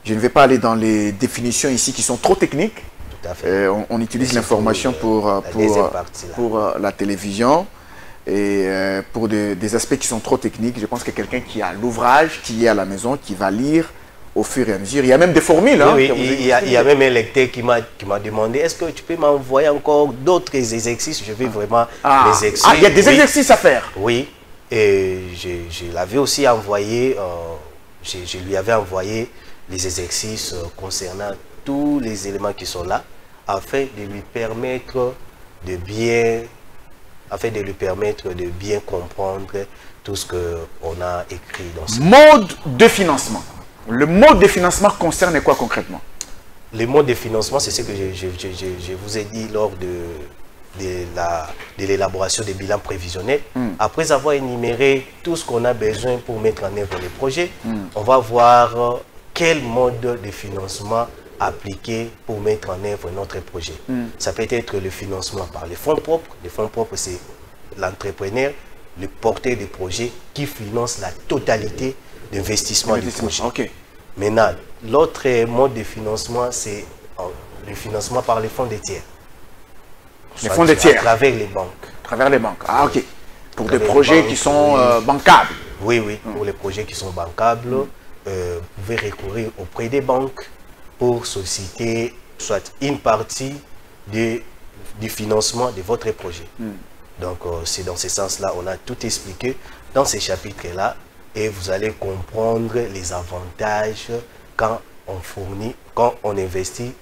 je ne vais pas aller dans les définitions ici qui sont trop techniques. Tout à fait. On utilise l'information pour la télévision. Et pour des aspects qui sont trop techniques, je pense que quelqu'un qui a l'ouvrage, qui est à la maison, qui va lire au fur et à mesure. Il y a même des formules. Hein, oui, il y a même un lecteur qui m'a demandé, est-ce que tu peux m'envoyer encore d'autres exercices? Je vais vraiment les exercices. Ah, il y a des exercices à faire. Oui, et je l'avais aussi envoyé, je lui avais envoyé les exercices concernant tous les éléments qui sont là, afin de lui permettre de bien comprendre tout ce qu'on a écrit dans ce mode de financement. Le mode de financement concerne quoi concrètement? Le mode de financement, c'est ce que je vous ai dit lors de l'élaboration des bilans prévisionnels. Après avoir énuméré tout ce qu'on a besoin pour mettre en œuvre les projets, on va voir quel mode de financement appliquer pour mettre en œuvre notre projet. Ça peut être le financement par les fonds propres. Les fonds propres, c'est l'entrepreneur, le porteur des projets qui finance la totalité d'investissement du projet. Okay. Maintenant, l'autre mode de financement, c'est le financement par les fonds de tiers. Les fonds de tiers? À travers les banques. À travers les banques. Ah, ok. Pour des projets qui sont bancables. Oui, oui. Pour les projets qui sont bancables, vous pouvez recourir auprès des banques pour solliciter soit une partie du financement de votre projet. Donc, c'est dans ce sens-là, on a tout expliqué dans ces chapitres-là et vous allez comprendre les avantages quand on investit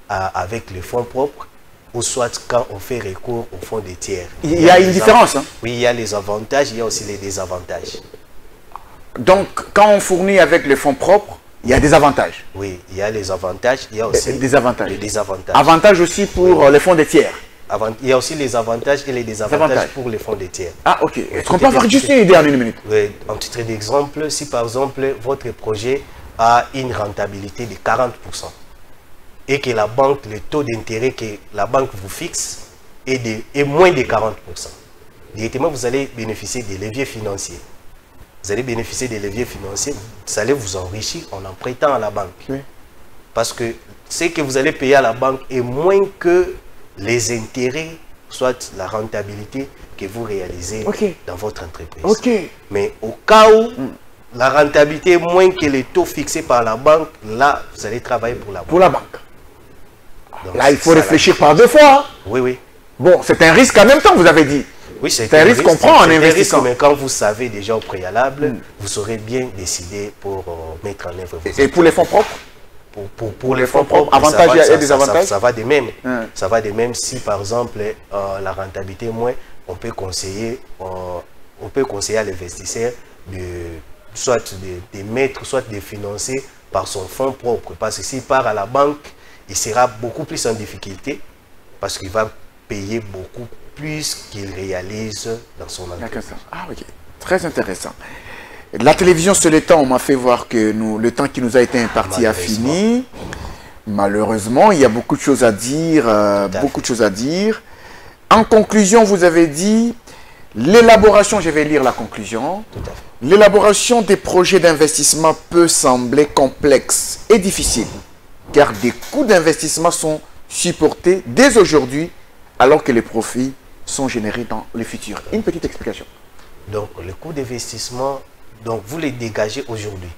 avec les fonds propres ou soit quand on fait recours aux fonds de tiers. Il y a une différence, hein? Oui, il y a les avantages, il y a aussi les désavantages. Donc, quand on fournit avec les fonds propres, il y a des avantages. Oui, il y a les avantages, il y a aussi des avantages. Les désavantages. Avantages aussi pour les fonds de tiers. Il y a aussi les avantages et les désavantages pour les fonds de tiers. Ah, ok. Est-ce qu'on peut avoir juste une idée en une minute? Oui, en titre d'exemple, si par exemple votre projet a une rentabilité de 40% et que la banque, le taux d'intérêt que la banque vous fixe est moins de 40%, directement vous allez bénéficier des leviers financiers. Vous allez bénéficier des leviers financiers, vous allez vous enrichir en empruntant à la banque. Oui. Parce que ce que vous allez payer à la banque est moins que les intérêts, soit la rentabilité que vous réalisez dans votre entreprise. Mais au cas où la rentabilité est moins que les taux fixés par la banque, là, vous allez travailler pour la banque. Pour la banque. Donc, là, il faut réfléchir par deux fois. Oui, oui. Bon, c'est un risque en même temps, vous avez dit. Oui, c'est un risque qu'on prend en investissant. Mais quand vous savez déjà au préalable, vous saurez bien décider pour mettre en œuvre vos Et pour les fonds propres? Pour les fonds propres, avantages et désavantages? Ça va de même. Ça va de même si, par exemple, la rentabilité est moins, on peut conseiller à l'investisseur soit de mettre, soit de financer par son fonds propre. Parce que s'il part à la banque, il sera beaucoup plus en difficulté parce qu'il va payer beaucoup plus qu'il réalise dans son entreprise. Ah, ok. Très intéressant. La télévision, c'est le temps. On m'a fait voir que le temps qui nous a été imparti a fini. Malheureusement, il y a beaucoup de choses à dire. En conclusion, vous avez dit l'élaboration, je vais lire la conclusion. L'élaboration des projets d'investissement peut sembler complexe et difficile, car des coûts d'investissement sont supportés dès aujourd'hui, alors que les profits sont générés dans le futur. Une petite explication. Donc, le coût d'investissement, donc vous les dégagez aujourd'hui.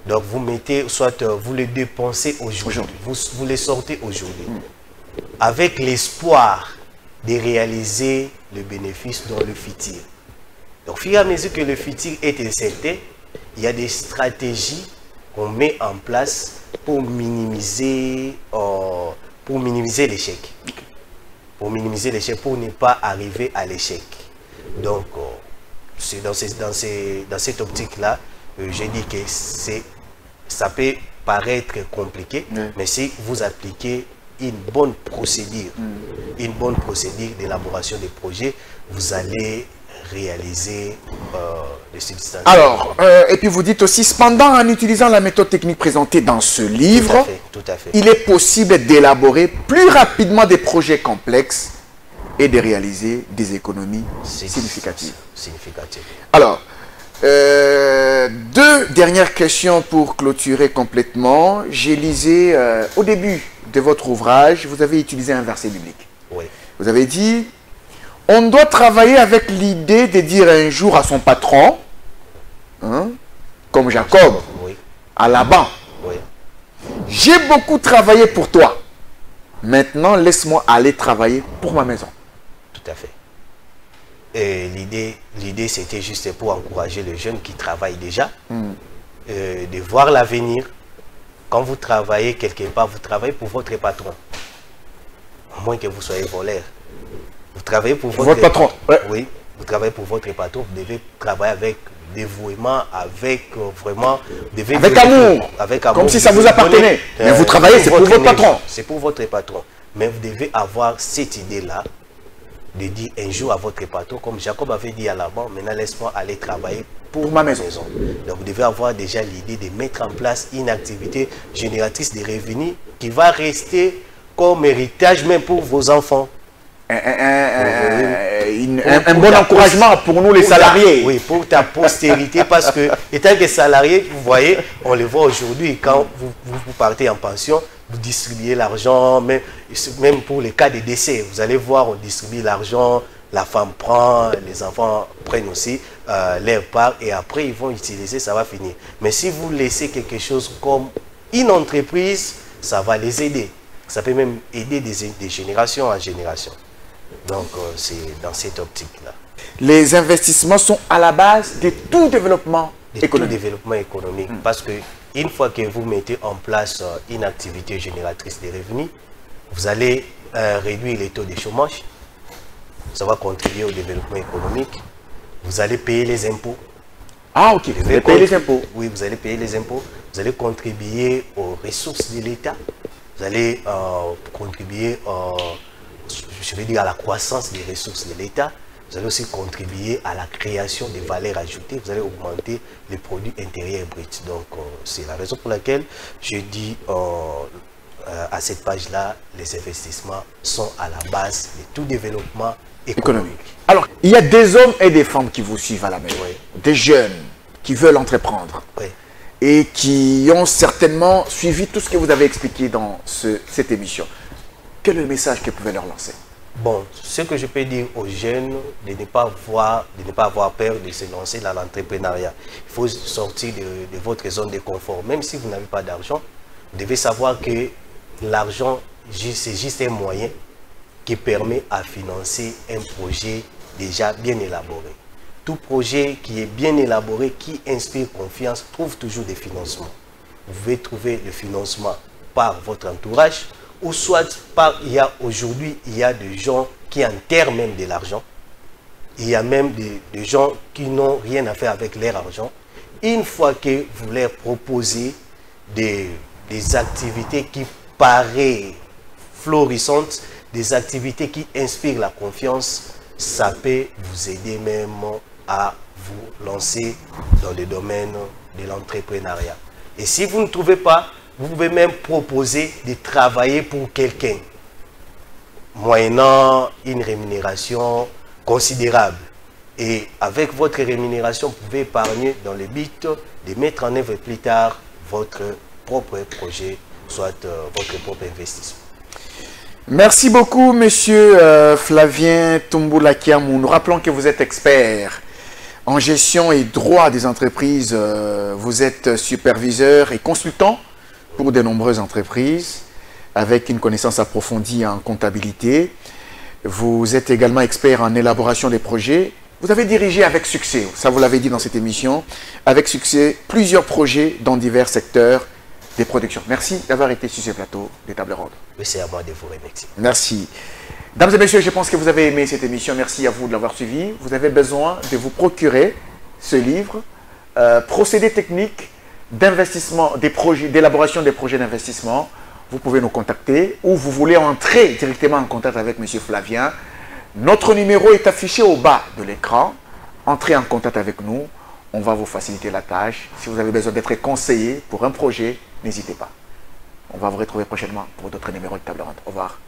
Donc, vous mettez, soit vous les dépensez aujourd'hui. Vous les sortez aujourd'hui. Avec l'espoir de réaliser le bénéfice dans le futur. Donc, au fur et à mesure que le futur est incertain, il y a des stratégies qu'on met en place pour minimiser l'échec. Pour minimiser l'échec, pour ne pas arriver à l'échec. Donc, c'est dans cette optique-là, j'ai dit que ça peut paraître compliqué, mais si vous appliquez une bonne procédure d'élaboration des projets, vous allez réaliser les substances. Alors, et puis vous dites aussi, cependant, en utilisant la méthode technique présentée dans ce livre, tout à fait. Il est possible d'élaborer plus rapidement des projets complexes et de réaliser des économies significatives. Alors, deux dernières questions pour clôturer complètement. J'ai lisé au début de votre ouvrage, vous avez utilisé un verset biblique. Oui. Vous avez dit, On doit travailler avec l'idée de dire un jour à son patron, hein, comme Jacob, Oui, à Laban, oui. j'ai beaucoup travaillé pour toi. Maintenant, laisse-moi aller travailler pour ma maison. Tout à fait. Et l'idée, c'était juste pour encourager les jeunes qui travaillent déjà, de voir l'avenir. Quand vous travaillez quelque part, vous travaillez pour votre patron. À moins que vous soyez voleur. Vous travaillez pour Votre patron, ouais. Oui, vous travaillez pour votre patron. Vous devez travailler avec dévouement, avec vraiment... Avec amour. Avec amour. Comme si ça vous appartenait. Mais vous travaillez, c'est pour votre patron. C'est pour votre patron. Mais vous devez avoir cette idée-là de dire un jour à votre patron, comme Jacob avait dit à Laban, maintenant laisse-moi aller travailler pour ma maison. Donc vous devez avoir déjà l'idée de mettre en place une activité génératrice de revenus qui va rester comme héritage même pour vos enfants. Un bon encouragement pour nous les salariés. Oui, pour ta postérité, parce que étant que salarié, vous voyez, on le voit aujourd'hui, quand vous partez en pension, vous distribuez l'argent, même pour les cas de décès, vous allez voir, on distribue l'argent, la femme prend, les enfants prennent aussi leur part, et après ils vont utiliser, ça va finir. Mais si vous laissez quelque chose comme une entreprise, ça va les aider. Ça peut même aider de génération en génération. Donc, c'est dans cette optique-là. Les investissements sont à la base de tout développement économique. Parce que une fois que vous mettez en place une activité génératrice de revenus, vous allez réduire les taux de chômage. Ça va contribuer au développement économique. Vous allez payer les impôts. Ah, ok. Vous allez payer les impôts. Oui, vous allez payer les impôts. Vous allez contribuer aux ressources de l'État. Vous allez contribuer, je vais dire, à la croissance des ressources de l'État. Vous allez aussi contribuer à la création de valeurs ajoutées. Vous allez augmenter les produits intérieurs bruts. Donc, c'est la raison pour laquelle je dis à cette page-là, les investissements sont à la base de tout développement économique. Alors, il y a des hommes et des femmes qui vous suivent à la maison. Oui. Des jeunes qui veulent entreprendre. Oui. Et qui ont certainement suivi tout ce que vous avez expliqué dans cette émission. Quel est le message que vous pouvez leur lancer? Bon, ce que je peux dire aux jeunes, de ne pas avoir peur de se lancer dans l'entrepreneuriat. Il faut sortir de votre zone de confort. Même si vous n'avez pas d'argent, vous devez savoir que l'argent, c'est juste un moyen qui permet à financer un projet déjà bien élaboré. Tout projet qui est bien élaboré, qui inspire confiance, trouve toujours des financements. Vous pouvez trouver le financement par votre entourage, ou soit aujourd'hui, il y a des gens qui enterrent même de l'argent. Il y a même des gens qui n'ont rien à faire avec leur argent. Une fois que vous leur proposez des activités qui paraissent florissantes, des activités qui inspirent la confiance, ça peut vous aider même à vous lancer dans le domaine de l'entrepreneuriat. Et si vous ne trouvez pas, vous pouvez même proposer de travailler pour quelqu'un, moyennant une rémunération considérable. Et avec votre rémunération, vous pouvez épargner dans le but de mettre en œuvre plus tard votre propre projet, soit votre propre investissement. Merci beaucoup, monsieur Flavien Toumbula-Kiamou. Nous rappelons que vous êtes expert en gestion et droit des entreprises. Vous êtes superviseur et consultant pour de nombreuses entreprises avec une connaissance approfondie en comptabilité. Vous êtes également expert en élaboration des projets. Vous avez dirigé avec succès, ça vous l'avez dit dans cette émission, avec succès plusieurs projets dans divers secteurs des productions. Merci d'avoir été sur ce plateau des Tables Rondes. Oui, c'est à moi de vous remercier. Merci. Dames et messieurs, je pense que vous avez aimé cette émission. Merci à vous de l'avoir suivi. Vous avez besoin de vous procurer ce livre, Procédés techniques d'investissement, des projets, d'élaboration des projets d'investissement. Vous pouvez nous contacter ou vous voulez entrer directement en contact avec M. Flavien. Notre numéro est affiché au bas de l'écran. Entrez en contact avec nous. On va vous faciliter la tâche. Si vous avez besoin d'être conseillé pour un projet, n'hésitez pas. On va vous retrouver prochainement pour d'autres numéros de Table Ronde. Au revoir.